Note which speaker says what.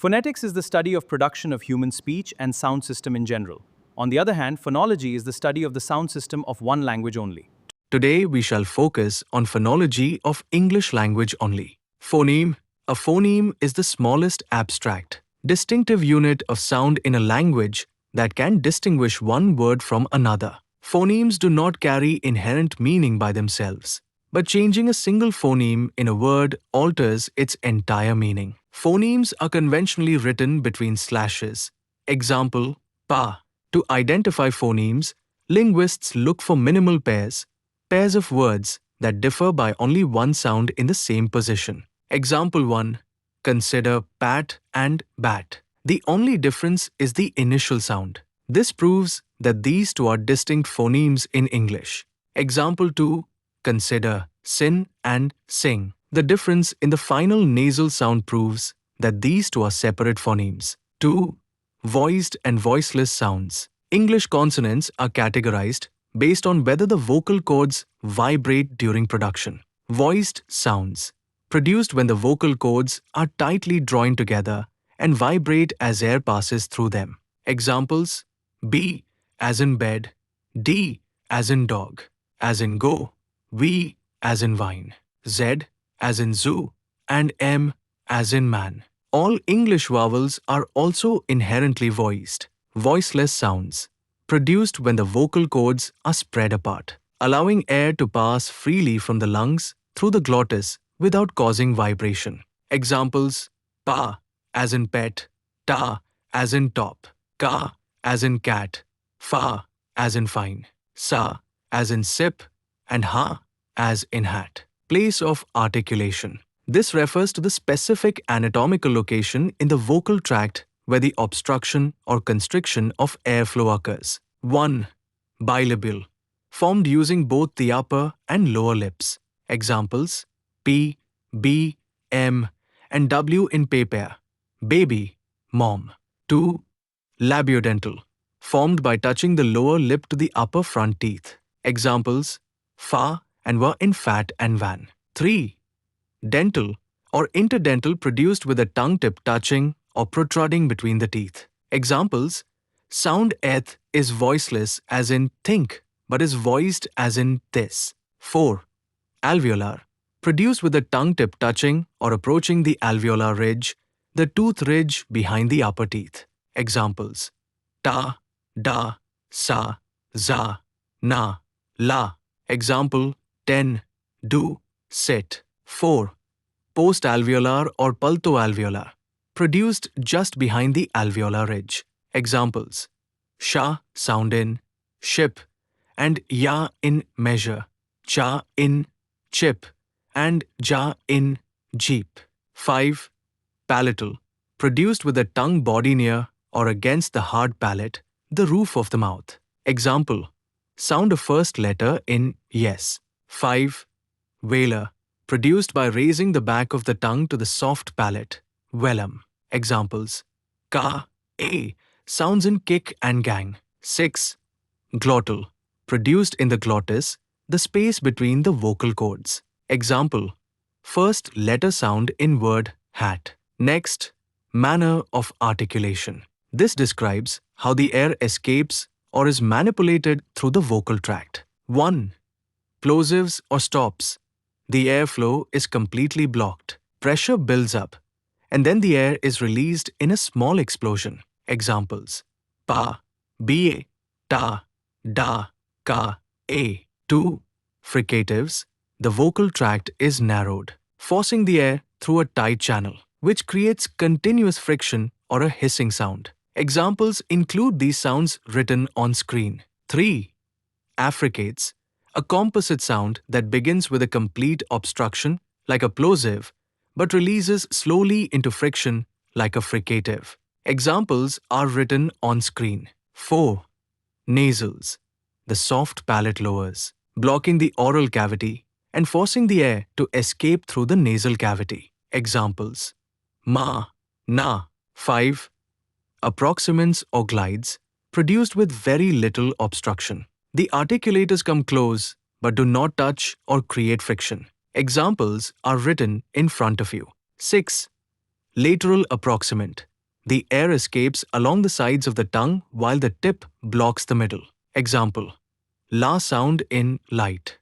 Speaker 1: Phonetics is the study of production of human speech and sound system in general. On the other hand, phonology is the study of the sound system of one language only.
Speaker 2: Today we shall focus on phonology of English language only. Phoneme. A phoneme is the smallest abstract, distinctive unit of sound in a language that can distinguish one word from another. Phonemes do not carry inherent meaning by themselves, but changing a single phoneme in a word alters its entire meaning. Phonemes are conventionally written between slashes. Example, pa. To identify phonemes, linguists look for minimal pairs of words that differ by only one sound in the same position. Example 1. Consider pat and bat. The only difference is the initial sound. This proves that these two are distinct phonemes in English. Example 2. Consider sin and sing. The difference in the final nasal sound proves that these two are separate phonemes. 2. Voiced and voiceless sounds. English consonants are categorized based on whether the vocal cords vibrate during production. Voiced sounds, produced when the vocal cords are tightly joined together and vibrate as air passes through them. Examples: B as in bed, D as in dog, as in go, V as in vine, Z as in zoo, and M as in man. All English vowels are also inherently voiced, voiceless sounds, produced when the vocal cords are spread apart, allowing air to pass freely from the lungs through the glottis without causing vibration. Examples: pa as in pet, ta as in top, ka as in cat, fa as in fine, sa as in sip, and ha as in hat. Place of articulation. This refers to the specific anatomical location in the vocal tract where the obstruction or constriction of airflow occurs. 1. Bilabial, formed using both the upper and lower lips. Examples: P, B, M, and W in paper, baby, mom. 2. Labiodental, formed by touching the lower lip to the upper front teeth. Examples: fa and wa in fat and van. 3. Dental or interdental, produced with the tongue tip touching or protruding between the teeth. Examples: sound eth is voiceless as in think, but is voiced as in this. 4. Alveolar, produced with the tongue tip touching or approaching the alveolar ridge, the tooth ridge behind the upper teeth. Examples: ta, da, sa, za, na, la. Example: 10, do, sit. 4. Post-alveolar or pulto-alveolar, produced just behind the alveolar ridge. Examples: sha sound in ship, and ya in measure, cha in chip, and ja in jeep. 5. Palatal, produced with the tongue body near or against the hard palate, the roof of the mouth. Example: sound a first letter in yes. 5. Velar, produced by raising the back of the tongue to the soft palate, velum. Examples: ka, a, sounds in kick and gang. 6. Glottal, produced in the glottis, the space between the vocal cords. Example: first letter sound in word hat. Next, manner of articulation. This describes how the air escapes or is manipulated through the vocal tract. 1. Plosives or stops. The airflow is completely blocked. Pressure builds up, and then the air is released in a small explosion. Examples: pa, ba, ta, da, ka, a. 2. Fricatives. The vocal tract is narrowed, forcing the air through a tight channel, which creates continuous friction or a hissing sound. Examples include these sounds written on screen. 3. Affricates. A composite sound that begins with a complete obstruction, like a plosive, but releases slowly into friction, like a fricative. Examples are written on screen. 4. Nasals. The soft palate lowers, blocking the oral cavity and forcing the air to escape through the nasal cavity. Examples: ma, na. 5. Approximants or glides, produced with very little obstruction. The articulators come close but do not touch or create friction. Examples are written in front of you. 6. Lateral approximant, The air escapes along the sides of the tongue while the tip blocks the middle. Example: la sound in light.